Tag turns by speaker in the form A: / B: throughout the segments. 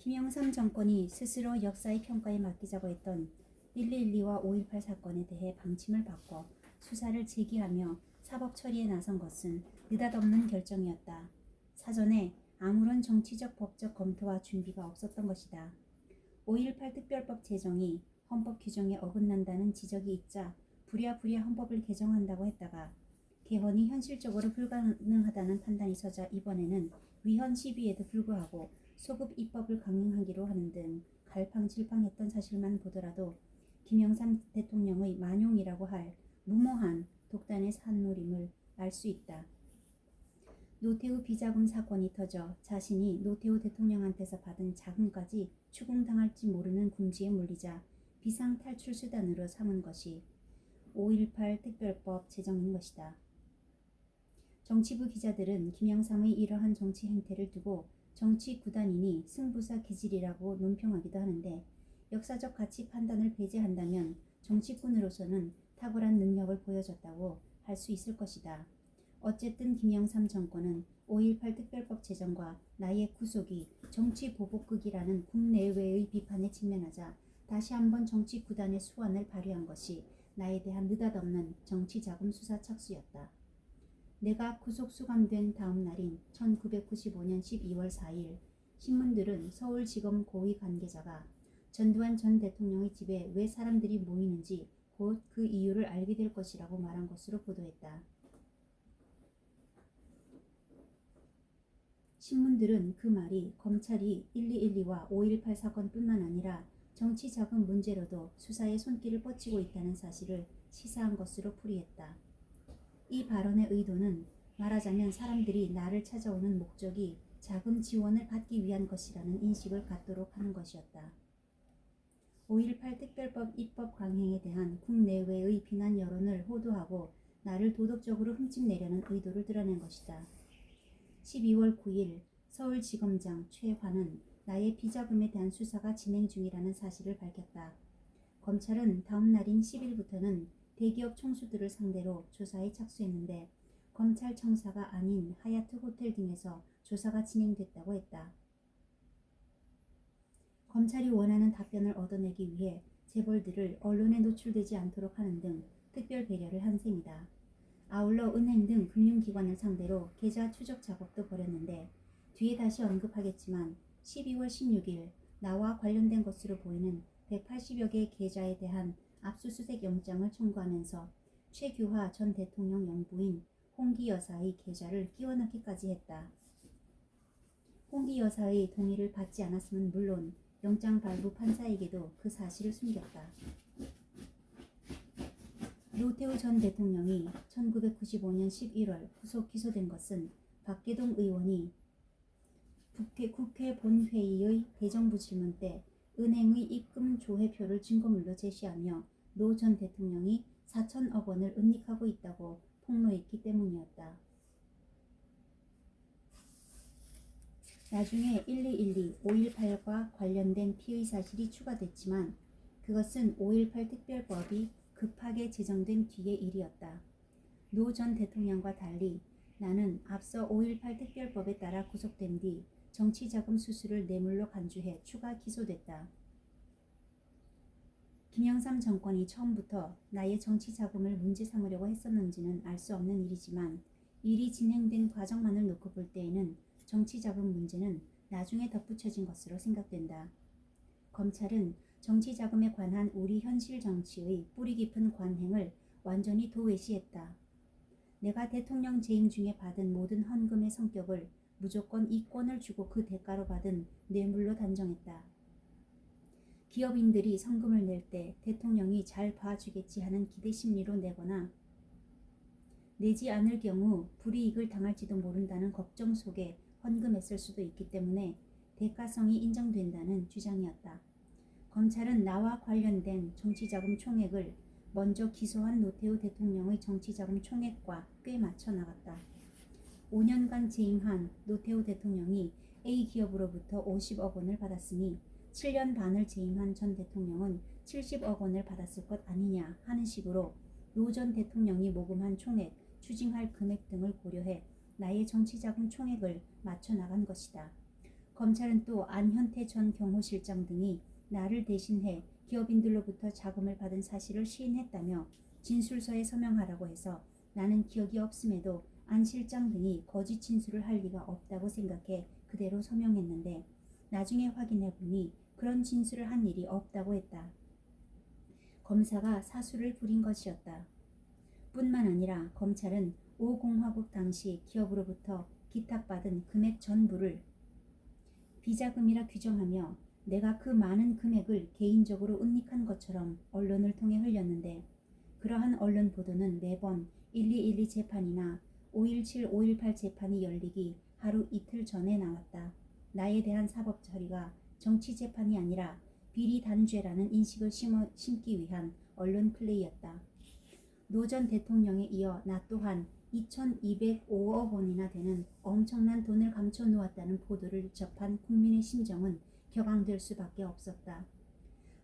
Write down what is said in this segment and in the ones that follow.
A: 김영삼 정권이 스스로 역사의 평가에 맡기자고 했던 1.12와 5.18 사건에 대해 방침을 바꿔 수사를 제기하며 사법 처리에 나선 것은 느닷없는 결정이었다. 사전에 아무런 정치적 법적 검토와 준비가 없었던 것이다. 5.18 특별법 제정이 헌법 규정에 어긋난다는 지적이 있자 부랴부랴 헌법을 개정한다고 했다가 개헌이 현실적으로 불가능하다는 판단이 서자 이번에는 위헌 시비에도 불구하고 소급 입법을 강행하기로 하는 등 갈팡질팡했던 사실만 보더라도 김영삼 대통령의 만용이라고 할 무모한 독단의 산물임을 알 수 있다. 노태우 비자금 사건이 터져 자신이 노태우 대통령한테서 받은 자금까지 추궁당할지 모르는 궁지에 몰리자 비상탈출 수단으로 삼은 것이 5.18 특별법 제정인 것이다. 정치부 기자들은 김영삼의 이러한 정치 행태를 두고 정치 구단이니 승부사 기질이라고 논평하기도 하는데 역사적 가치 판단을 배제한다면 정치꾼으로서는 탁월한 능력을 보여줬다고 할 수 있을 것이다. 어쨌든 김영삼 정권은 5.18 특별법 제정과 나의 구속이 정치 보복극이라는 국내외의 비판에 직면하자 다시 한번 정치 구단의 수완을 발휘한 것이 나에 대한 느닷없는 정치자금 수사 착수였다. 내가 구속 수감된 다음 날인 1995년 12월 4일 신문들은 서울지검 고위 관계자가 전두환 전 대통령의 집에 왜 사람들이 모이는지 곧 그 이유를 알게 될 것이라고 말한 것으로 보도했다. 신문들은 그 말이 검찰이 1212와 5.18 사건뿐만 아니라 정치자금 문제로도 수사에 손길을 뻗치고 있다는 사실을 시사한 것으로 풀이했다. 이 발언의 의도는 말하자면 사람들이 나를 찾아오는 목적이 자금 지원을 받기 위한 것이라는 인식을 갖도록 하는 것이었다. 5.18 특별법 입법 강행에 대한 국내외의 비난 여론을 호도하고 나를 도덕적으로 흠집내려는 의도를 드러낸 것이다. 12월 9일 서울지검장 최환은 나의 비자금에 대한 수사가 진행 중이라는 사실을 밝혔다. 검찰은 다음 날인 10일부터는 대기업 총수들을 상대로 조사에 착수했는데 검찰 청사가 아닌 하얏트 호텔 등에서 조사가 진행됐다고 했다. 검찰이 원하는 답변을 얻어내기 위해 재벌들을 언론에 노출되지 않도록 하는 등 특별 배려를 한 셈이다. 아울러 은행 등 금융기관을 상대로 계좌 추적 작업도 벌였는데 뒤에 다시 언급하겠지만 12월 16일 나와 관련된 것으로 보이는 180여 개의 계좌에 대한 압수수색 영장을 청구하면서 최규하 전 대통령 영부인 홍기 여사의 계좌를 끼워넣기까지 했다. 홍기 여사의 동의를 받지 않았으면 물론 영장 발부 판사에게도 그 사실을 숨겼다. 노태우 전 대통령이 1995년 11월 구속 기소된 것은 박계동 의원이 국회 본회의의 대정부 질문 때 은행의 입금 조회표를 증거물로 제시하며 노 전 대통령이 4천억 원을 은닉하고 있다고 폭로했기 때문이었다. 나중에 1212, 5.18과 관련된 피의 사실이 추가됐지만 그것은 5.18 특별법이 급하게 제정된 뒤의 일이었다. 노 전 대통령과 달리 나는 앞서 5.18 특별법에 따라 구속된 뒤 정치자금 수수를 뇌물로 간주해 추가 기소됐다. 김영삼 정권이 처음부터 나의 정치자금을 문제 삼으려고 했었는지는 알 수 없는 일이지만 일이 진행된 과정만을 놓고 볼 때에는 정치자금 문제는 나중에 덧붙여진 것으로 생각된다. 검찰은 정치자금에 관한 우리 현실 정치의 뿌리 깊은 관행을 완전히 도외시했다. 내가 대통령 재임 중에 받은 모든 헌금의 성격을 무조건 이권을 주고 그 대가로 받은 뇌물로 단정했다. 기업인들이 성금을 낼 때 대통령이 잘 봐주겠지 하는 기대 심리로 내거나 내지 않을 경우 불이익을 당할지도 모른다는 걱정 속에 헌금했을 수도 있기 때문에 대가성이 인정된다는 주장이었다. 검찰은 나와 관련된 정치자금 총액을 먼저 기소한 노태우 대통령의 정치자금 총액과 꽤 맞춰 나갔다. 5년간 재임한 노태우 대통령이 A기업으로부터 50억 원을 받았으니 7년 반을 재임한 전 대통령은 70억 원을 받았을 것 아니냐 하는 식으로 노 전 대통령이 모금한 총액, 추징할 금액 등을 고려해 나의 정치자금 총액을 맞춰 나간 것이다. 검찰은 또 안현태 전 경호실장 등이 나를 대신해 기업인들로부터 자금을 받은 사실을 시인했다며 진술서에 서명하라고 해서 나는 기억이 없음에도 안 실장 등이 거짓 진술을 할 리가 없다고 생각해 그대로 서명했는데 나중에 확인해보니 그런 진술을 한 일이 없다고 했다. 검사가 사수를 부린 것이었다. 뿐만 아니라 검찰은 5공화국 당시 기업으로부터 기탁받은 금액 전부를 비자금이라 규정하며 내가 그 많은 금액을 개인적으로 은닉한 것처럼 언론을 통해 흘렸는데 그러한 언론 보도는 매번 1212 재판이나 5.17, 5.18 재판이 열리기 하루 이틀 전에 나왔다. 나에 대한 사법 처리가 정치 재판이 아니라 비리 단죄라는 인식을 심기 위한 언론 플레이였다. 노 전 대통령에 이어 나 또한 2,205억 원이나 되는 엄청난 돈을 감춰놓았다는 보도를 접한 국민의 심정은 격앙될 수밖에 없었다.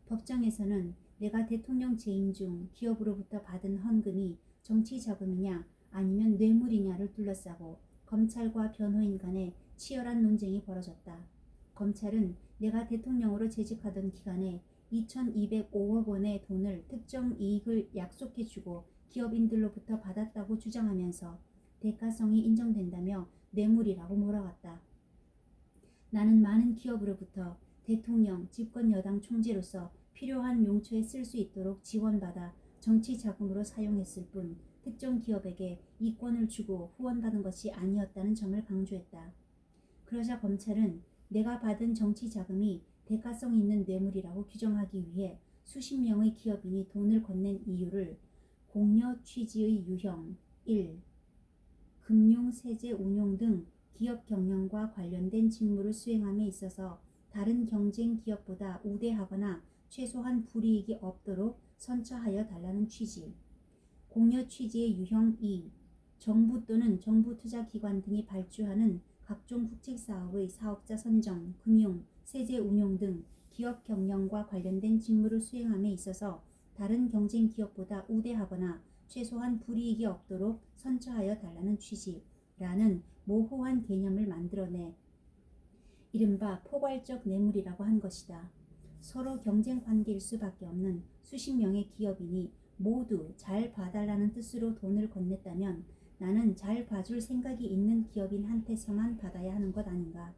A: 법정에서는 내가 대통령 재임 중 기업으로부터 받은 헌금이 정치 자금이냐 아니면 뇌물이냐를 둘러싸고 검찰과 변호인 간에 치열한 논쟁이 벌어졌다. 검찰은 내가 대통령으로 재직하던 기간에 2,205억 원의 돈을 특정 이익을 약속해주고 기업인들로부터 받았다고 주장하면서 대가성이 인정된다며 뇌물이라고 몰아갔다. 나는 많은 기업으로부터 대통령, 집권 여당 총재로서 필요한 용처에 쓸 수 있도록 지원받아 정치 자금으로 사용했을 뿐 특정 기업에게 이권을 주고 후원받은 것이 아니었다는 점을 강조했다. 그러자 검찰은 내가 받은 정치 자금이 대가성 있는 뇌물이라고 규정하기 위해 수십 명의 기업인이 돈을 건넨 이유를 공여 취지의 유형 1. 금융, 세제 운용 등 기업 경영과 관련된 직무를 수행함에 있어서 다른 경쟁 기업보다 우대하거나 최소한 불이익이 없도록 선처하여 달라는 취지. 공여 취지의 유형 2. 정부 또는 정부투자기관 등이 발주하는 각종 국책사업의 사업자 선정, 금융, 세제 운용 등 기업 경영과 관련된 직무를 수행함에 있어서 다른 경쟁 기업보다 우대하거나 최소한 불이익이 없도록 선처하여 달라는 취지라는 모호한 개념을 만들어내 이른바 포괄적 뇌물이라고 한 것이다. 서로 경쟁 관계일 수밖에 없는 수십 명의 기업인이 모두 잘 봐달라는 뜻으로 돈을 건넸다면 나는 잘 봐줄 생각이 있는 기업인한테서만 받아야 하는 것 아닌가.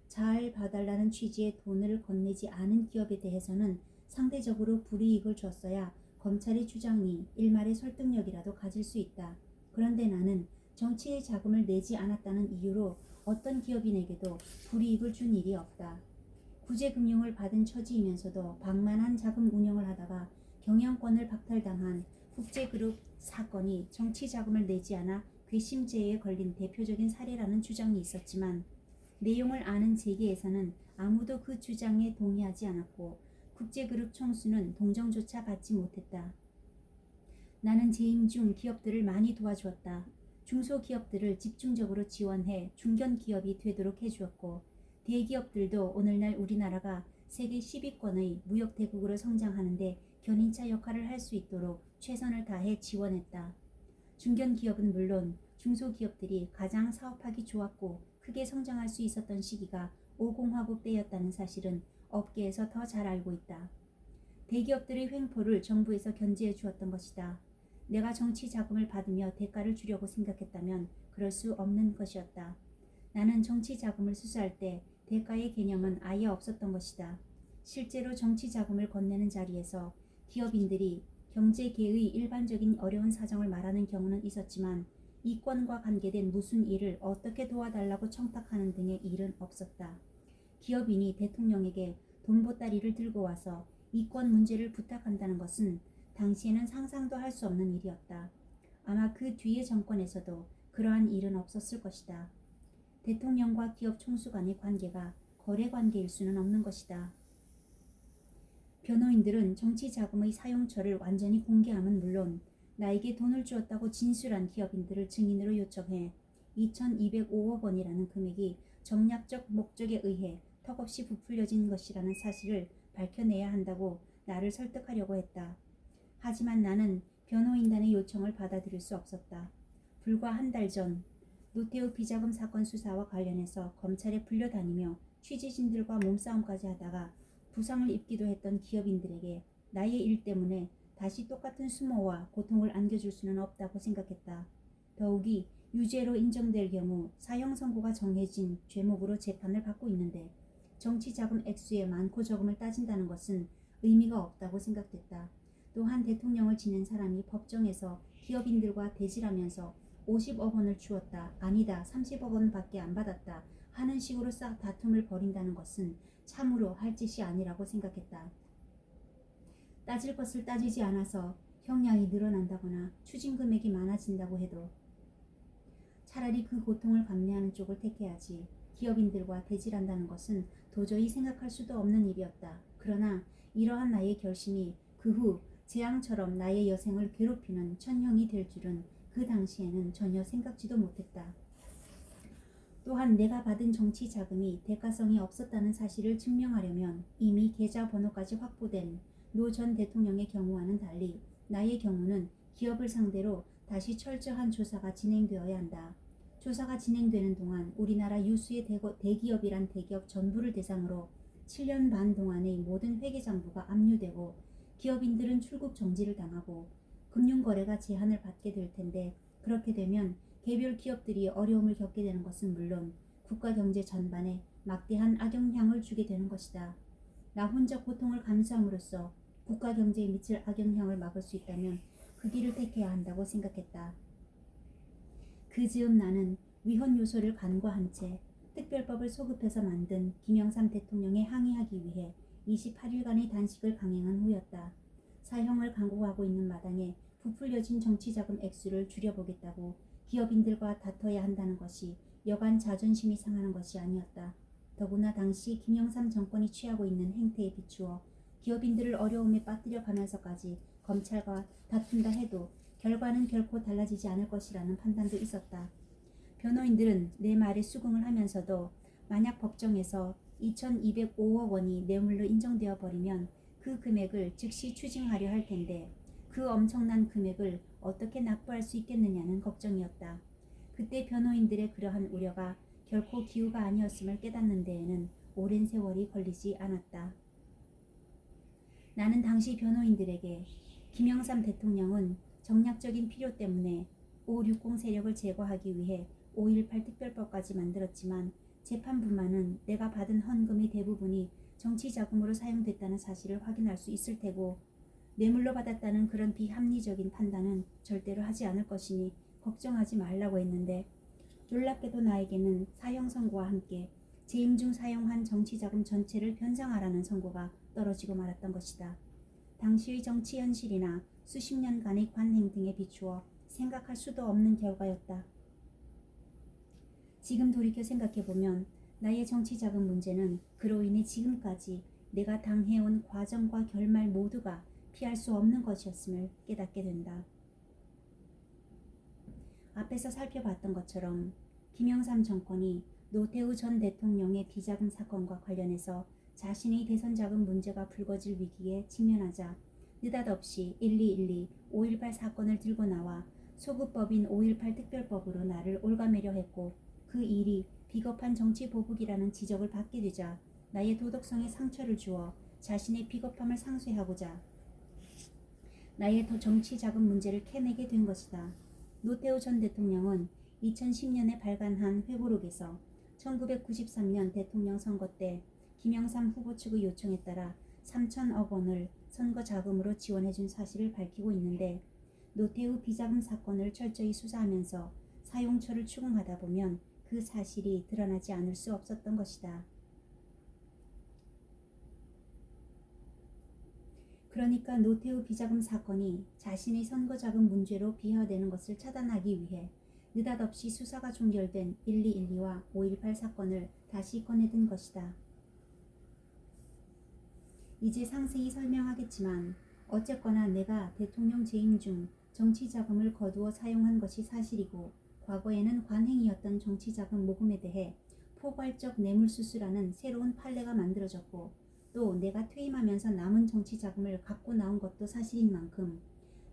A: 잘 봐달라는 취지의 돈을 건네지 않은 기업에 대해서는 상대적으로 불이익을 줬어야 검찰의 주장이 일말의 설득력이라도 가질 수 있다. 그런데 나는 정치의 자금을 내지 않았다는 이유로 어떤 기업인에게도 불이익을 준 일이 없다. 구제금융을 받은 처지이면서도 방만한 자금 운영을 하다가 경영권을 박탈당한 국제그룹 사건이 정치 자금을 내지 않아 괘씸죄에 걸린 대표적인 사례라는 주장이 있었지만 내용을 아는 재계에서는 아무도 그 주장에 동의하지 않았고 국제그룹 총수는 동정조차 받지 못했다. 나는 재임 중 기업들을 많이 도와주었다. 중소기업들을 집중적으로 지원해 중견기업이 되도록 해주었고 대기업들도 오늘날 우리나라가 세계 10위권의 무역대국으로 성장하는데 견인차 역할을 할 수 있도록 최선을 다해 지원했다. 중견기업은 물론 중소기업들이 가장 사업하기 좋았고 크게 성장할 수 있었던 시기가 5공화국 때였다는 사실은 업계에서 더 잘 알고 있다. 대기업들의 횡포를 정부에서 견제해 주었던 것이다. 내가 정치 자금을 받으며 대가를 주려고 생각했다면 그럴 수 없는 것이었다. 나는 정치 자금을 수수할 때 대가의 개념은 아예 없었던 것이다. 실제로 정치 자금을 건네는 자리에서 기업인들이 경제계의 일반적인 어려운 사정을 말하는 경우는 있었지만 이권과 관계된 무슨 일을 어떻게 도와달라고 청탁하는 등의 일은 없었다. 기업인이 대통령에게 돈보따리를 들고 와서 이권 문제를 부탁한다는 것은 당시에는 상상도 할 수 없는 일이었다. 아마 그 뒤의 정권에서도 그러한 일은 없었을 것이다. 대통령과 기업 총수 간의 관계가 거래 관계일 수는 없는 것이다. 변호인들은 정치 자금의 사용처를 완전히 공개함은 물론 나에게 돈을 주었다고 진술한 기업인들을 증인으로 요청해 2,205억 원이라는 금액이 정략적 목적에 의해 턱없이 부풀려진 것이라는 사실을 밝혀내야 한다고 나를 설득하려고 했다. 하지만 나는 변호인단의 요청을 받아들일 수 없었다. 불과 한 달 전 노태우 비자금 사건 수사와 관련해서 검찰에 불려다니며 취재진들과 몸싸움까지 하다가 부상을 입기도 했던 기업인들에게 나의 일 때문에 다시 똑같은 수모와 고통을 안겨줄 수는 없다고 생각했다. 더욱이 유죄로 인정될 경우 사형 선고가 정해진 죄목으로 재판을 받고 있는데 정치자금 액수의 많고 적음을 따진다는 것은 의미가 없다고 생각됐다. 또한 대통령을 지낸 사람이 법정에서 기업인들과 대질하면서 50억 원을 주었다, 아니다, 30억 원밖에 안 받았다 하는 식으로 싹 다툼을 벌인다는 것은 참으로 할 짓이 아니라고 생각했다. 따질 것을 따지지 않아서 형량이 늘어난다거나 추징 금액이 많아진다고 해도 차라리 그 고통을 감내하는 쪽을 택해야지 기업인들과 대질한다는 것은 도저히 생각할 수도 없는 일이었다. 그러나 이러한 나의 결심이 그 후 재앙처럼 나의 여생을 괴롭히는 천형이 될 줄은 그 당시에는 전혀 생각지도 못했다. 또한 내가 받은 정치 자금이 대가성이 없었다는 사실을 증명하려면 이미 계좌번호까지 확보된 노 전 대통령의 경우와는 달리 나의 경우는 기업을 상대로 다시 철저한 조사가 진행되어야 한다. 조사가 진행되는 동안 우리나라 유수의 대기업이란 대기업 전부를 대상으로 7년 반 동안의 모든 회계장부가 압류되고 기업인들은 출국 정지를 당하고 금융거래가 제한을 받게 될 텐데 그렇게 되면 개별 기업들이 어려움을 겪게 되는 것은 물론 국가 경제 전반에 막대한 악영향을 주게 되는 것이다. 나 혼자 고통을 감수함으로써 국가 경제에 미칠 악영향을 막을 수 있다면 그 길을 택해야 한다고 생각했다. 그 즈음 나는 위헌 요소를 간과한 채 특별법을 소급해서 만든 김영삼 대통령에 항의하기 위해 28일간의 단식을 강행한 후였다. 사형을 강구하고 있는 마당에 부풀려진 정치자금 액수를 줄여보겠다고 기업인들과 다퉈야 한다는 것이 여간 자존심이 상하는 것이 아니었다. 더구나 당시 김영삼 정권이 취하고 있는 행태에 비추어 기업인들을 어려움에 빠뜨려 가면서까지 검찰과 다툰다 해도 결과는 결코 달라지지 않을 것이라는 판단도 있었다. 변호인들은 내 말에 수긍을 하면서도 만약 법정에서 2,205억 원이 뇌물로 인정되어 버리면 그 금액을 즉시 추징하려 할 텐데 그 엄청난 금액을 어떻게 납부할 수 있겠느냐는 걱정이었다. 그때 변호인들의 그러한 우려가 결코 기우가 아니었음을 깨닫는 데에는 오랜 세월이 걸리지 않았다. 나는 당시 변호인들에게 김영삼 대통령은 정략적인 필요 때문에 560 세력을 제거하기 위해 5.18 특별법까지 만들었지만 재판부만은 내가 받은 헌금의 대부분이 정치자금으로 사용됐다는 사실을 확인할 수 있을 테고 뇌물로 받았다는 그런 비합리적인 판단은 절대로 하지 않을 것이니 걱정하지 말라고 했는데 놀랍게도 나에게는 사형 선고와 함께 재임 중 사용한 정치자금 전체를 변상하라는 선고가 떨어지고 말았던 것이다. 당시의 정치 현실이나 수십 년간의 관행 등에 비추어 생각할 수도 없는 결과였다. 지금 돌이켜 생각해보면 나의 정치자금 문제는 그로 인해 지금까지 내가 당해온 과정과 결말 모두가 피할 수 없는 것이었음을 깨닫게 된다. 앞에서 살펴봤던 것처럼 김영삼 정권이 노태우 전 대통령의 비자금 사건과 관련해서 자신의 대선 자금 문제가 불거질 위기에 직면하자 느닷없이 1212, 5.18 사건을 들고 나와 소급법인 5.18 특별법으로 나를 올가매려 했고 그 일이 비겁한 정치 보복이라는 지적을 받게 되자 나의 도덕성에 상처를 주어 자신의 비겁함을 상쇄하고자 나의 정치 자금 문제를 캐내게 된 것이다. 노태우 전 대통령은 2010년에 발간한 회고록에서 1993년 대통령 선거 때 김영삼 후보 측의 요청에 따라 3천억 원을 선거 자금으로 지원해준 사실을 밝히고 있는데 노태우 비자금 사건을 철저히 수사하면서 사용처를 추궁하다 보면 그 사실이 드러나지 않을 수 없었던 것이다. 그러니까 노태우 비자금 사건이 자신의 선거자금 문제로 비화되는 것을 차단하기 위해 느닷없이 수사가 종결된 1212와 5.18 사건을 다시 꺼내든 것이다. 이제 상세히 설명하겠지만 어쨌거나 내가 대통령 재임 중 정치자금을 거두어 사용한 것이 사실이고 과거에는 관행이었던 정치자금 모금에 대해 포괄적 뇌물수수라는 새로운 판례가 만들어졌고 또 내가 퇴임하면서 남은 정치자금을 갖고 나온 것도 사실인 만큼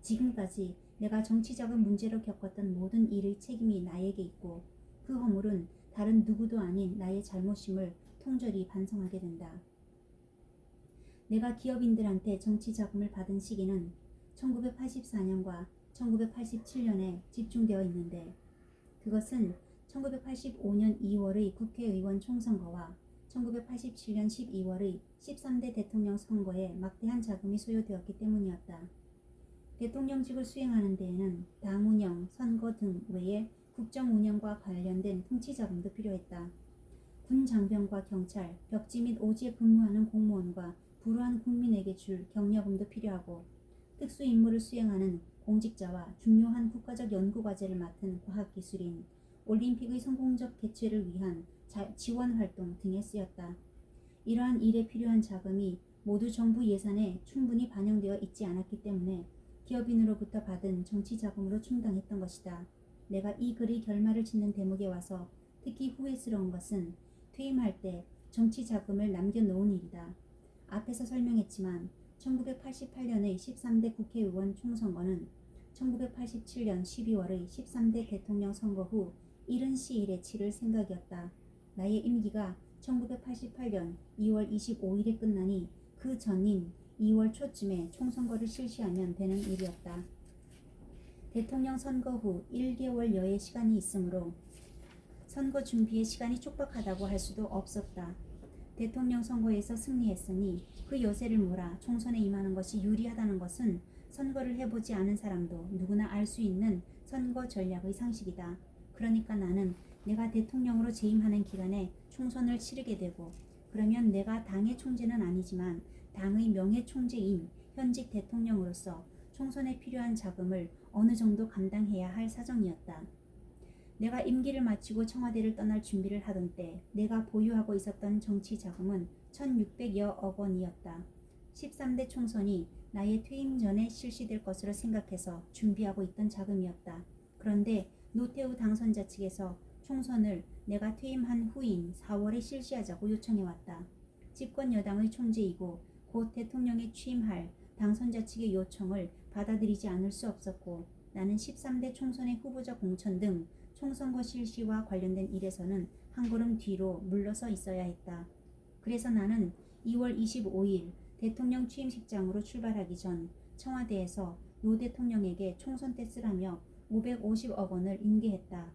A: 지금까지 내가 정치자금 문제로 겪었던 모든 일의 책임이 나에게 있고 그 허물은 다른 누구도 아닌 나의 잘못임을 통절히 반성하게 된다. 내가 기업인들한테 정치 자금을 받은 시기는 1984년과 1987년에 집중되어 있는데 그것은 1985년 2월의 국회의원 총선거와 1987년 12월의 13대 대통령 선거에 막대한 자금이 소요되었기 때문이었다. 대통령직을 수행하는 데에는 당 운영, 선거 등 외에 국정 운영과 관련된 통치 자금도 필요했다. 군 장병과 경찰, 벽지 및 오지에 근무하는 공무원과 불우한 국민에게 줄 격려금도 필요하고 특수 임무를 수행하는 공직자와 중요한 국가적 연구과제를 맡은 과학기술인, 올림픽의 성공적 개최를 위한 지원 활동 등에 쓰였다. 이러한 일에 필요한 자금이 모두 정부 예산에 충분히 반영되어 있지 않았기 때문에 기업인으로부터 받은 정치 자금으로 충당했던 것이다. 내가 이 글의 결말을 짓는 대목에 와서 특히 후회스러운 것은 퇴임할 때 정치 자금을 남겨놓은 일이다. 앞에서 설명했지만 1988년의 13대 국회의원 총선거는 1987년 12월의 13대 대통령 선거 후 이른 시일에 치를 생각이었다. 나의 임기가 1988년 2월 25일에 끝나니 그 전인 2월 초쯤에 총선거를 실시하면 되는 일이었다. 대통령 선거 후 1개월여의 시간이 있으므로 선거 준비에 시간이 촉박하다고 할 수도 없었다. 대통령 선거에서 승리했으니 그 여세를 몰아 총선에 임하는 것이 유리하다는 것은 선거를 해보지 않은 사람도 누구나 알 수 있는 선거 전략의 상식이다. 그러니까 나는 내가 대통령으로 재임하는 기간에 총선을 치르게 되고 그러면 내가 당의 총재는 아니지만 당의 명예 총재인 현직 대통령으로서 총선에 필요한 자금을 어느 정도 감당해야 할 사정이었다. 내가 임기를 마치고 청와대를 떠날 준비를 하던 때 내가 보유하고 있었던 정치 자금은 1600여 억 원이었다. 13대 총선이 나의 퇴임 전에 실시될 것으로 생각해서 준비하고 있던 자금이었다. 그런데 노태우 당선자 측에서 총선을 내가 퇴임한 후인 4월에 실시하자고 요청해왔다. 집권 여당의 총재이고 곧 대통령에 취임할 당선자 측의 요청을 받아들이지 않을 수 없었고 나는 13대 총선의 후보자 공천 등 총선거 실시와 관련된 일에서는 한 걸음 뒤로 물러서 있어야 했다. 그래서 나는 2월 25일 대통령 취임식장으로 출발하기 전 청와대에서 노 대통령에게 총선 때 쓰라며 550억 원을 인계했다.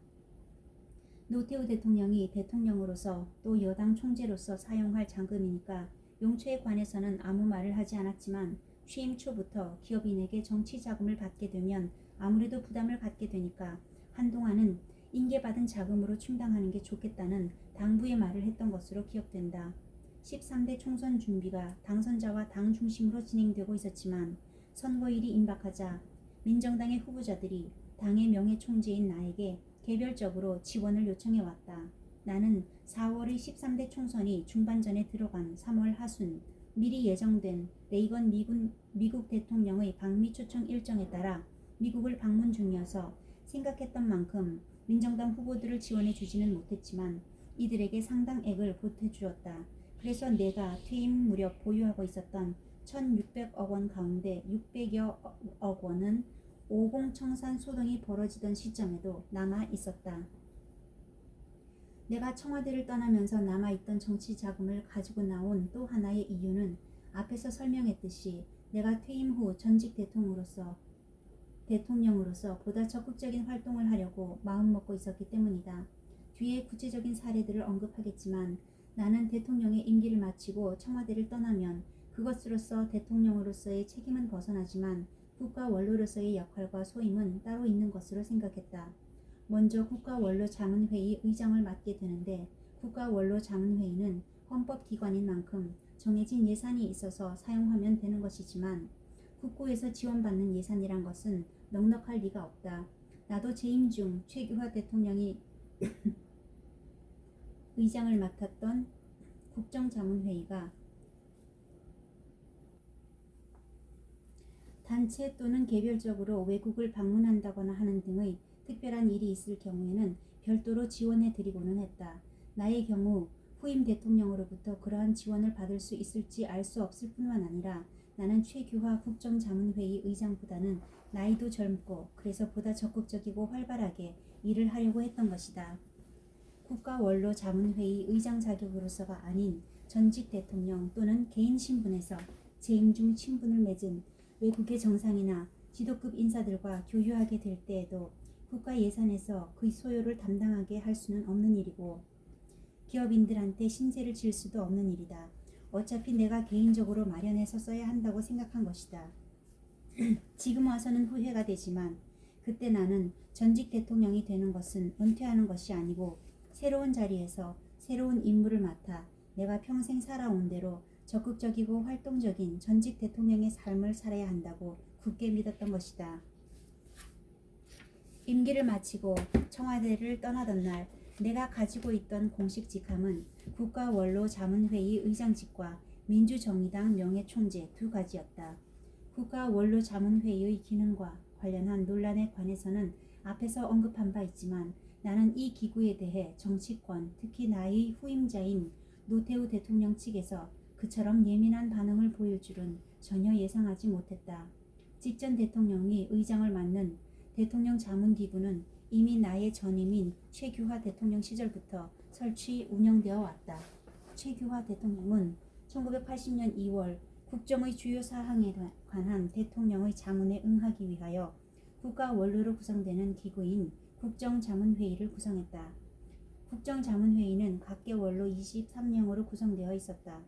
A: 노태우 대통령이 대통령으로서 또 여당 총재로서 사용할 자금이니까 용처에 관해서는 아무 말을 하지 않았지만 취임 초부터 기업인에게 정치 자금을 받게 되면 아무래도 부담을 갖게 되니까 한동안은 인계받은 자금으로 충당하는 게 좋겠다는 당부의 말을 했던 것으로 기억된다. 13대 총선 준비가 당선자와 당 중심으로 진행되고 있었지만 선거일이 임박하자 민정당의 후보자들이 당의 명예총재인 나에게 개별적으로 지원을 요청해왔다. 나는 4월의 13대 총선이 중반전에 들어간 3월 하순 미리 예정된 레이건 미국 대통령의 방미 초청 일정에 따라 미국을 방문 중이어서 생각했던 만큼 민정당 후보들을 지원해 주지는 못했지만 이들에게 상당액을 보태주었다. 그래서 내가 퇴임 무렵 보유하고 있었던 1600억 원 가운데 600여 억 원은 50 청산 소동이 벌어지던 시점에도 남아 있었다. 내가 청와대를 떠나면서 남아있던 정치 자금을 가지고 나온 또 하나의 이유는 앞에서 설명했듯이 내가 퇴임 후 전직 대통령으로서 보다 적극적인 활동을 하려고 마음먹고 있었기 때문이다. 뒤에 구체적인 사례들을 언급하겠지만 나는 대통령의 임기를 마치고 청와대를 떠나면 그것으로서 대통령으로서의 책임은 벗어나지만 국가 원로로서의 역할과 소임은 따로 있는 것으로 생각했다. 먼저 국가원로자문회의 의장을 맡게 되는데 국가원로자문회의는 헌법기관인 만큼 정해진 예산이 있어서 사용하면 되는 것이지만 국고에서 지원받는 예산이란 것은 넉넉할 리가 없다. 나도 재임 중 최규하 대통령이 의장을 맡았던 국정자문회의가 단체 또는 개별적으로 외국을 방문한다거나 하는 등의 특별한 일이 있을 경우에는 별도로 지원해 드리고는 했다. 나의 경우 후임 대통령으로부터 그러한 지원을 받을 수 있을지 알 수 없을 뿐만 아니라 나는 최규하 국정자문회의 의장보다는 나이도 젊고 그래서 보다 적극적이고 활발하게 일을 하려고 했던 것이다. 국가원로자문회의 의장 자격으로서가 아닌 전직 대통령 또는 개인 신분에서 재임 중 친분을 맺은 외국의 정상이나 지도급 인사들과 교류하게 될 때에도 국가 예산에서 그 소요를 담당하게 할 수는 없는 일이고 기업인들한테 신세를 질 수도 없는 일이다. 어차피 내가 개인적으로 마련해서 써야 한다고 생각한 것이다. 지금 와서는 후회가 되지만 그때 나는 전직 대통령이 되는 것은 은퇴하는 것이 아니고 새로운 자리에서 새로운 임무를 맡아 내가 평생 살아온 대로 적극적이고 활동적인 전직 대통령의 삶을 살아야 한다고 굳게 믿었던 것이다. 임기를 마치고 청와대를 떠나던 날 내가 가지고 있던 공식 직함은 국가원로자문회의 의장직과 민주정의당 명예총재 두 가지였다. 국가원로자문회의의 기능과 관련한 논란에 관해서는 앞에서 언급한 바 있지만 나는 이 기구에 대해 정치권, 특히 나의 후임자인 노태우 대통령 측에서 그처럼 예민한 반응을 보일 줄은 전혀 예상하지 못했다. 직전 대통령이 의장을 맡는 대통령 자문기구는 이미 나의 전임인 최규하 대통령 시절부터 설치 운영되어 왔다. 최규하 대통령은 1980년 2월 국정의 주요 사항에 관한 대통령의 자문에 응하기 위하여 국가원로로 구성되는 기구인 국정자문회의를 구성했다. 국정자문회의는 각계 원로 23명으로 구성되어 있었다.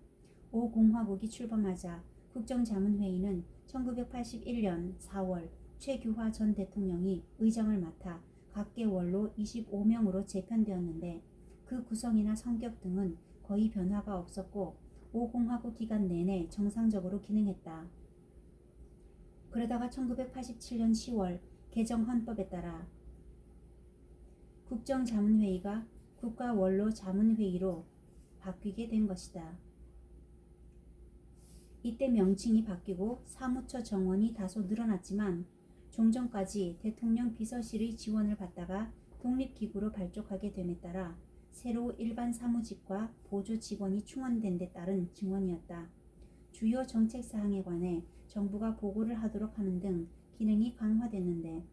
A: 5공화국이 출범하자 국정자문회의는 1981년 4월 최규하 전 대통령이 의장을 맡아 각계 원로 25명으로 재편되었는데 그 구성이나 성격 등은 거의 변화가 없었고 5공화국 기간 내내 정상적으로 기능했다. 그러다가 1987년 10월 개정 헌법에 따라 국정자문회의가 국가원로자문회의로 바뀌게 된 것이다. 이때 명칭이 바뀌고 사무처 정원이 다소 늘어났지만 종전까지 대통령 비서실의 지원을 받다가 독립기구로 발족하게 됨에 따라 새로 일반 사무직과 보조 직원이 충원된 데 따른 증언이었다. 주요 정책사항에 관해 정부가 보고를 하도록 하는 등 기능이 강화됐는데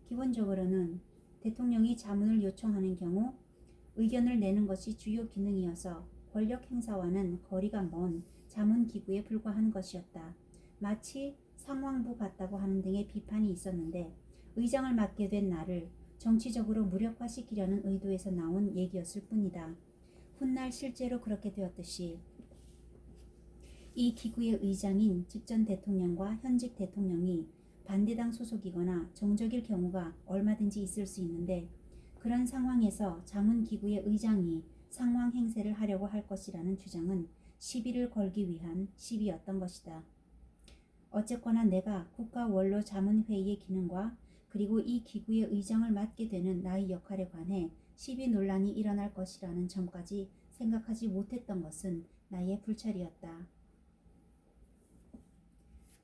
A: 기본적으로는 대통령이 자문을 요청하는 경우 의견을 내는 것이 주요 기능이어서 권력 행사와는 거리가 먼 자문기구에 불과한 것이었다. 마치 상황부 같다고 하는 등의 비판이 있었는데 의장을 맡게 된 나를 정치적으로 무력화시키려는 의도에서 나온 얘기였을 뿐이다. 훗날 실제로 그렇게 되었듯이 이 기구의 의장인 직전 대통령과 현직 대통령이 반대당 소속이거나 정적일 경우가 얼마든지 있을 수 있는데 그런 상황에서 자문기구의 의장이 상황 행세를 하려고 할 것이라는 주장은 시비를 걸기 위한 시비였던 것이다. 어쨌거나 내가 국가원로자문회의의 기능과 그리고 이 기구의 의장을 맡게 되는 나의 역할에 관해 시비 논란이 일어날 것이라는 점까지 생각하지 못했던 것은 나의 불찰이었다.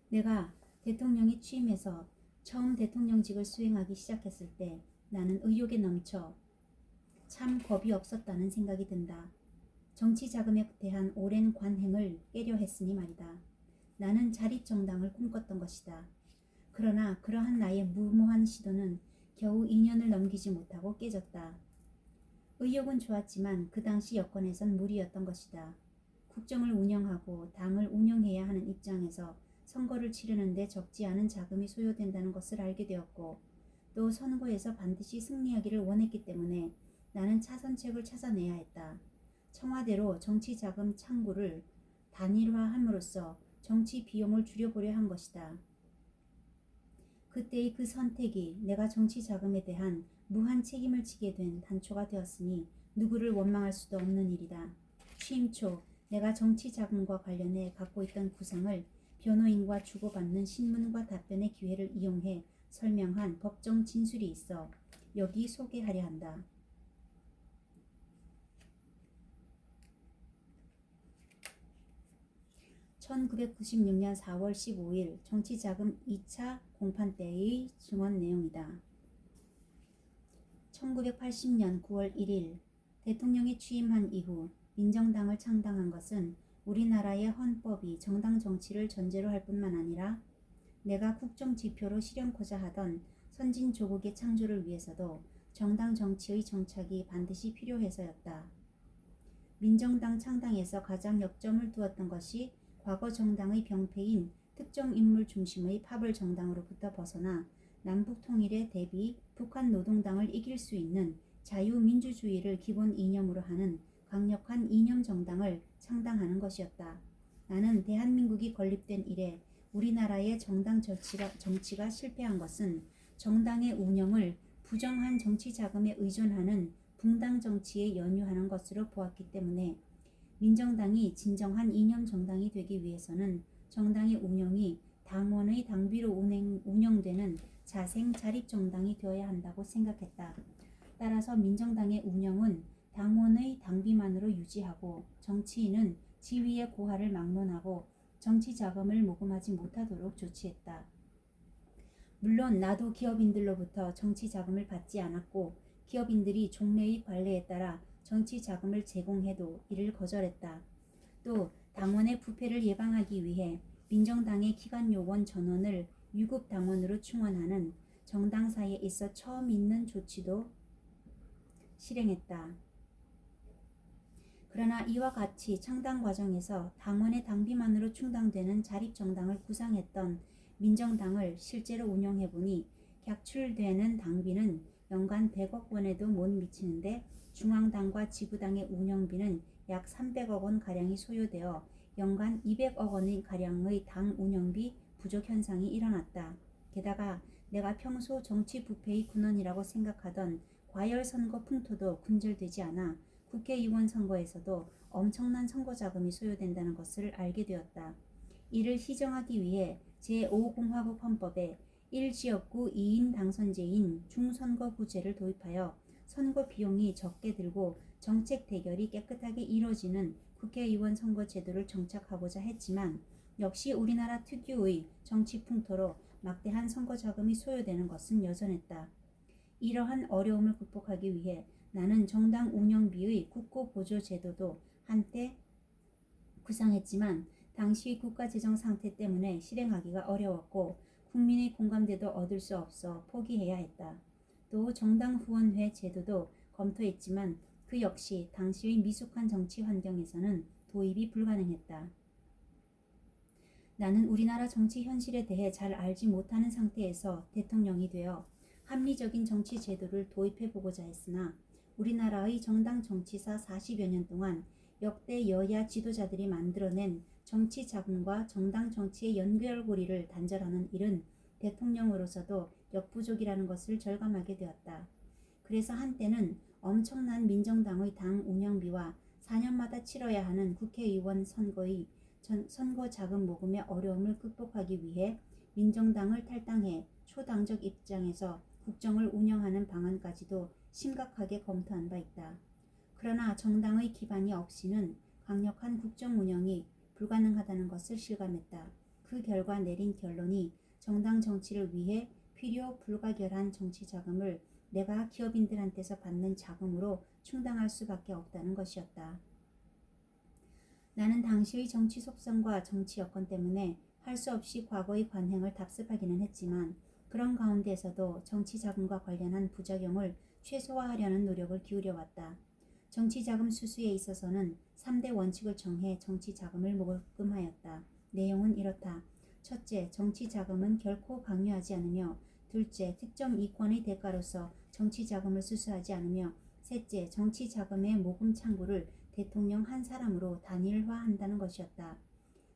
A: 내가 대통령이 취임해서 처음 대통령직을 수행하기 시작했을 때 나는 의욕에 넘쳐 참 겁이 없었다는 생각이 든다. 정치 자금에 대한 오랜 관행을 깨려 했으니 말이다. 나는 자립정당을 꿈꿨던 것이다. 그러나 그러한 나의 무모한 시도는 겨우 2년을 넘기지 못하고 깨졌다. 의욕은 좋았지만 그 당시 여건에선 무리였던 것이다. 국정을 운영하고 당을 운영해야 하는 입장에서 선거를 치르는데 적지 않은 자금이 소요된다는 것을 알게 되었고 또 선거에서 반드시 승리하기를 원했기 때문에 나는 차선책을 찾아내야 했다. 청와대로 정치자금 창구를 단일화함으로써 정치 비용을 줄여보려 한 것이다. 그때의 그 선택이 내가 정치자금에 대한 무한 책임을 지게 된 단초가 되었으니 누구를 원망할 수도 없는 일이다. 취임 초 내가 정치자금과 관련해 갖고 있던 구상을 변호인과 주고받는 신문과 답변의 기회를 이용해 설명한 법정 진술이 있어 여기 소개하려 한다. 1996년 4월 15일 정치자금 2차 공판 때의 증언 내용이다. 1980년 9월 1일 대통령이 취임한 이후 민정당을 창당한 것은 우리나라의 헌법이 정당 정치를 전제로 할 뿐만 아니라 내가 국정지표로 실현코자 하던 선진조국의 창조를 위해서도 정당 정치의 정착이 반드시 필요해서였다. 민정당 창당에서 가장 역점을 두었던 것이 과거 정당의 병폐인 특정 인물 중심의 파벌 정당으로부터 벗어나 남북 통일에 대비 북한 노동당을 이길 수 있는 자유민주주의를 기본 이념으로 하는 강력한 이념 정당을 창당하는 것이었다. 나는 대한민국이 건립된 이래 우리나라의 정당 정치가 실패한 것은 정당의 운영을 부정한 정치 자금에 의존하는 붕당 정치에 연유하는 것으로 보았기 때문에 민정당이 진정한 이념 정당이 되기 위해서는 정당의 운영이 당원의 당비로 운영되는 자생 자립 정당이 되어야 한다고 생각했다. 따라서 민정당의 운영은 당원의 당비만으로 유지하고 정치인은 지위의 고하를 막론하고 정치 자금을 모금하지 못하도록 조치했다. 물론 나도 기업인들로부터 정치 자금을 받지 않았고 기업인들이 종래의 관례에 따라 정치 자금을 제공해도 이를 거절했다. 또 당원의 부패를 예방하기 위해 민정당의 기간 요원 전원을 유급 당원으로 충원하는 정당사에 있어 처음 있는 조치도 실행했다. 그러나 이와 같이 창당 과정에서 당원의 당비만으로 충당되는 자립정당을 구상했던 민정당을 실제로 운영해보니 객출되는 당비는 연간 100억 원에도 못 미치는데 중앙당과 지부당의 운영비는 약 300억 원 가량이 소요되어 연간 200억 원 가량의 당 운영비 부족 현상이 일어났다. 게다가 내가 평소 정치 부패의 근원이라고 생각하던 과열선거 풍토도 근절되지 않아 국회의원 선거에서도 엄청난 선거 자금이 소요된다는 것을 알게 되었다. 이를 시정하기 위해 제5공화국 헌법에 1지역구 2인 당선제인 중선거구제를 도입하여 선거 비용이 적게 들고 정책 대결이 깨끗하게 이뤄지는 국회의원 선거 제도를 정착하고자 했지만 역시 우리나라 특유의 정치 풍토로 막대한 선거 자금이 소요되는 것은 여전했다. 이러한 어려움을 극복하기 위해 나는 정당 운영비의 국고보조 제도도 한때 구상했지만 당시 국가재정 상태 때문에 실행하기가 어려웠고 국민의 공감대도 얻을 수 없어 포기해야 했다. 또 정당 후원회 제도도 검토했지만 그 역시 당시의 미숙한 정치 환경에서는 도입이 불가능했다. 나는 우리나라 정치 현실에 대해 잘 알지 못하는 상태에서 대통령이 되어 합리적인 정치 제도를 도입해보고자 했으나 우리나라의 정당 정치사 40여 년 동안 역대 여야 지도자들이 만들어낸 정치 자금과 정당 정치의 연결고리를 단절하는 일은 대통령으로서도 역부족이라는 것을 절감하게 되었다. 그래서 한때는 엄청난 민정당의 당 운영비와 4년마다 치러야 하는 국회의원 선거의 선거 자금 모금의 어려움을 극복하기 위해 민정당을 탈당해 초당적 입장에서 국정을 운영하는 방안까지도 심각하게 검토한 바 있다. 그러나 정당의 기반이 없이는 강력한 국정 운영이 불가능하다는 것을 실감했다. 그 결과 내린 결론이 정당 정치를 위해 필요 불가결한 정치 자금을 내가 기업인들한테서 받는 자금으로 충당할 수밖에 없다는 것이었다. 나는 당시의 정치 속성과 정치 여건 때문에 할 수 없이 과거의 관행을 답습하기는 했지만 그런 가운데에서도 정치 자금과 관련한 부작용을 최소화하려는 노력을 기울여왔다. 정치 자금 수수에 있어서는 3대 원칙을 정해 정치 자금을 모금하였다. 내용은 이렇다. 첫째, 정치 자금은 결코 강요하지 않으며 둘째, 특정 이권의 대가로서 정치 자금을 수수하지 않으며 셋째, 정치 자금의 모금 창구를 대통령 한 사람으로 단일화한다는 것이었다.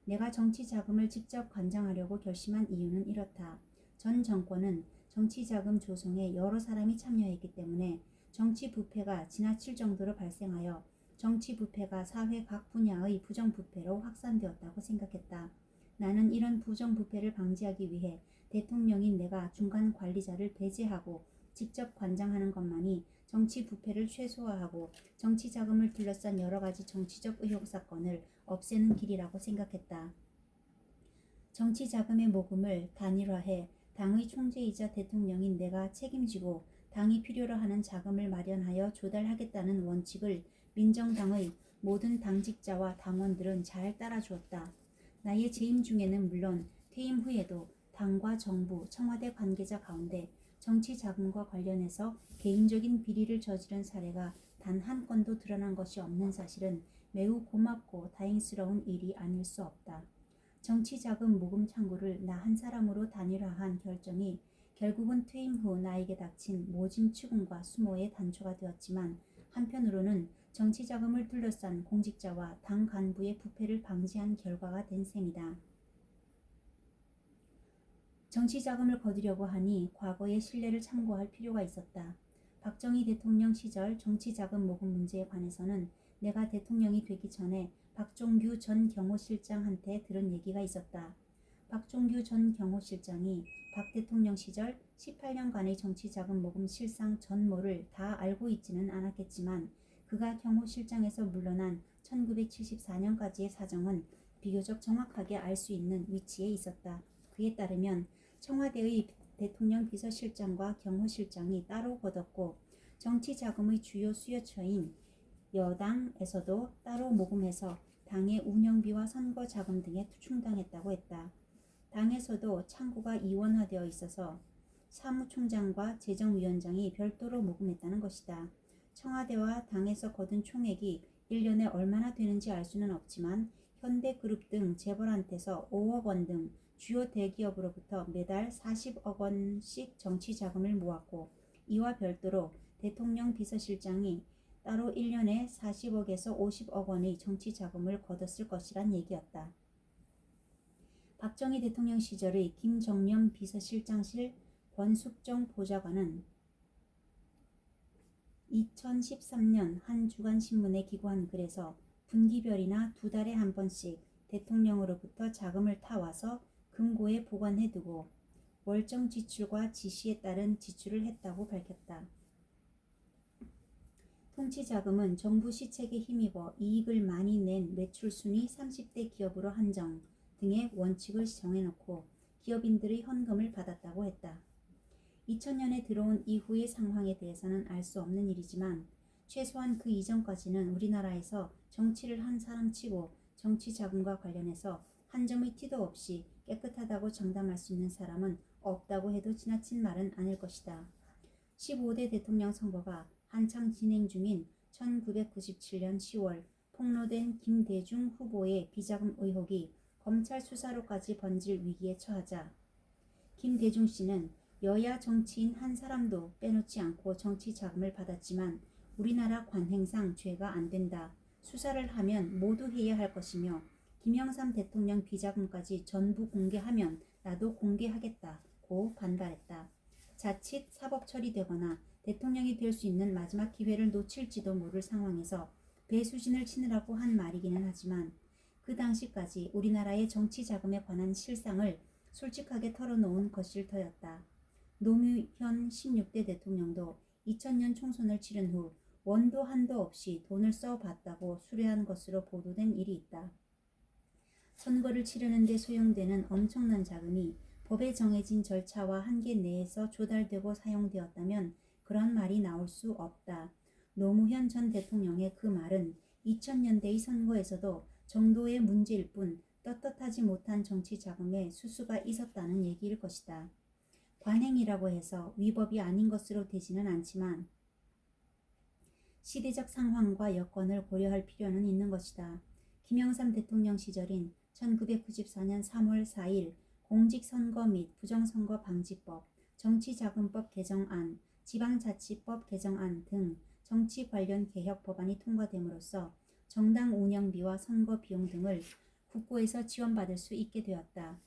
A: 내가 정치 자금을 직접 관장하려고 결심한 이유는 이렇다. 전 정권은 정치 자금 조성에 여러 사람이 참여했기 때문에 정치 부패가 지나칠 정도로 발생하여 정치 부패가 사회 각 분야의 부정부패로 확산되었다고 생각했다. 나는 이런 부정부패를 방지하기 위해 대통령인 내가 중간 관리자를 배제하고 직접 관장하는 것만이 정치 부패를 최소화하고 정치 자금을 둘러싼 여러 가지 정치적 의혹 사건을 없애는 길이라고 생각했다. 정치 자금의 모금을 단일화해 당의 총재이자 대통령인 내가 책임지고 당이 필요로 하는 자금을 마련하여 조달하겠다는 원칙을 민정당의 모든 당직자와 당원들은 잘 따라주었다. 나의 재임 중에는 물론 퇴임 후에도 당과 정부, 청와대 관계자 가운데 정치 자금과 관련해서 개인적인 비리를 저지른 사례가 단 한 건도 드러난 것이 없는 사실은 매우 고맙고 다행스러운 일이 아닐 수 없다. 정치 자금 모금 창구를 나 한 사람으로 단일화한 결정이 결국은 퇴임 후 나에게 닥친 모진 추궁과 수모의 단초가 되었지만, 한편으로는 정치 자금을 둘러싼 공직자와 당 간부의 부패를 방지한 결과가 된 셈이다. 정치 자금을 거두려고 하니 과거의 신뢰를 참고할 필요가 있었다. 박정희 대통령 시절 정치 자금 모금 문제에 관해서는 내가 대통령이 되기 전에 박종규 전 경호실장한테 들은 얘기가 있었다. 박종규 전 경호실장이 박 대통령 시절 18년간의 정치 자금 모금 실상 전모를 다 알고 있지는 않았겠지만, 그가 경호실장에서 물러난 1974년까지의 사정은 비교적 정확하게 알 수 있는 위치에 있었다. 그에 따르면 청와대의 대통령 비서실장과 경호실장이 따로 거뒀고, 정치 자금의 주요 수요처인 여당에서도 따로 모금해서 당의 운영비와 선거 자금 등에 충당했다고 했다. 당에서도 창구가 이원화되어 있어서 사무총장과 재정위원장이 별도로 모금했다는 것이다. 청와대와 당에서 거둔 총액이 1년에 얼마나 되는지 알 수는 없지만, 현대그룹 등 재벌한테서 5억 원 등 주요 대기업으로부터 매달 40억 원씩 정치 자금을 모았고, 이와 별도로 대통령 비서실장이 따로 1년에 40억에서 50억 원의 정치 자금을 거뒀을 것이란 얘기였다. 박정희 대통령 시절의 김정년 비서실장실 권숙정 보좌관은 2013년 한 주간신문에 기고한 글에서 분기별이나 2달에 한 번씩 대통령으로부터 자금을 타와서 금고에 보관해두고 월정 지출과 지시에 따른 지출을 했다고 밝혔다. 통치자금은 정부 시책에 힘입어 이익을 많이 낸 매출 순위 30대 기업으로 한정 등의 원칙을 정해놓고 기업인들의 헌금을 받았다고 했다. 2000년에 들어온 이후의 상황에 대해서는 알 수 없는 일이지만, 최소한 그 이전까지는 우리나라에서 정치를 한 사람치고 정치 자금과 관련해서 한 점의 티도 없이 깨끗하다고 장담할 수 있는 사람은 없다고 해도 지나친 말은 아닐 것이다. 15대 대통령 선거가 한창 진행 중인 1997년 10월 폭로된 김대중 후보의 비자금 의혹이 검찰 수사로까지 번질 위기에 처하자, 김대중 씨는 여야 정치인 한 사람도 빼놓지 않고 정치 자금을 받았지만 우리나라 관행상 죄가 안 된다. 수사를 하면 모두 해야 할 것이며, 김영삼 대통령 비자금까지 전부 공개하면 나도 공개하겠다고 반발했다. 자칫 사법 처리되거나 대통령이 될 수 있는 마지막 기회를 놓칠지도 모를 상황에서 배수진을 치느라고 한 말이기는 하지만, 그 당시까지 우리나라의 정치 자금에 관한 실상을 솔직하게 털어놓은 것일 터였다. 노무현 16대 대통령도 2000년 총선을 치른 후 원도 한도 없이 돈을 써봤다고 수뢰한 것으로 보도된 일이 있다. 선거를 치르는 데 소용되는 엄청난 자금이 법에 정해진 절차와 한계 내에서 조달되고 사용되었다면 그런 말이 나올 수 없다. 노무현 전 대통령의 그 말은 2000년대의 선거에서도 정도의 문제일 뿐 떳떳하지 못한 정치 자금에 수수가 있었다는 얘기일 것이다. 관행이라고 해서 위법이 아닌 것으로 되지는 않지만 시대적 상황과 여건을 고려할 필요는 있는 것이다. 김영삼 대통령 시절인 1994년 3월 4일 공직선거 및 부정선거 방지법, 정치자금법 개정안, 지방자치법 개정안 등 정치 관련 개혁 법안이 통과됨으로써 정당 운영비와 선거 비용 등을 국고에서 지원받을 수 있게 되었다.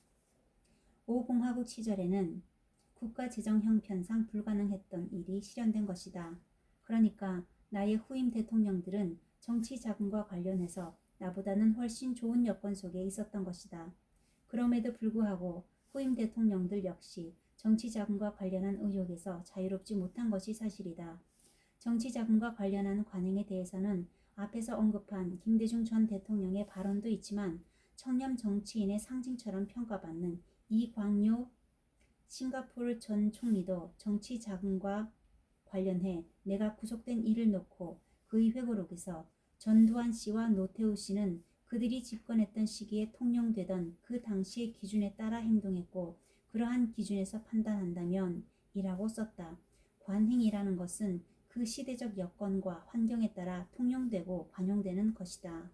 A: 5공화국 시절에는 국가재정 형편상 불가능했던 일이 실현된 것이다. 그러니까 나의 후임 대통령들은 정치 자금과 관련해서 나보다는 훨씬 좋은 여건 속에 있었던 것이다. 그럼에도 불구하고 후임 대통령들 역시 정치 자금과 관련한 의혹에서 자유롭지 못한 것이 사실이다. 정치 자금과 관련한 관행에 대해서는 앞에서 언급한 김대중 전 대통령의 발언도 있지만, 청렴 정치인의 상징처럼 평가받는 이광요 싱가포르 전 총리도 정치 자금과 관련해 내가 구속된 일을 놓고 그의 회고록에서 전두환 씨와 노태우 씨는 그들이 집권했던 시기에 통용되던 그 당시의 기준에 따라 행동했고, 그러한 기준에서 판단한다면 관행이라고 썼다. 관행이라는 것은 그 시대적 여건과 환경에 따라 통용되고 관용되는 것이다.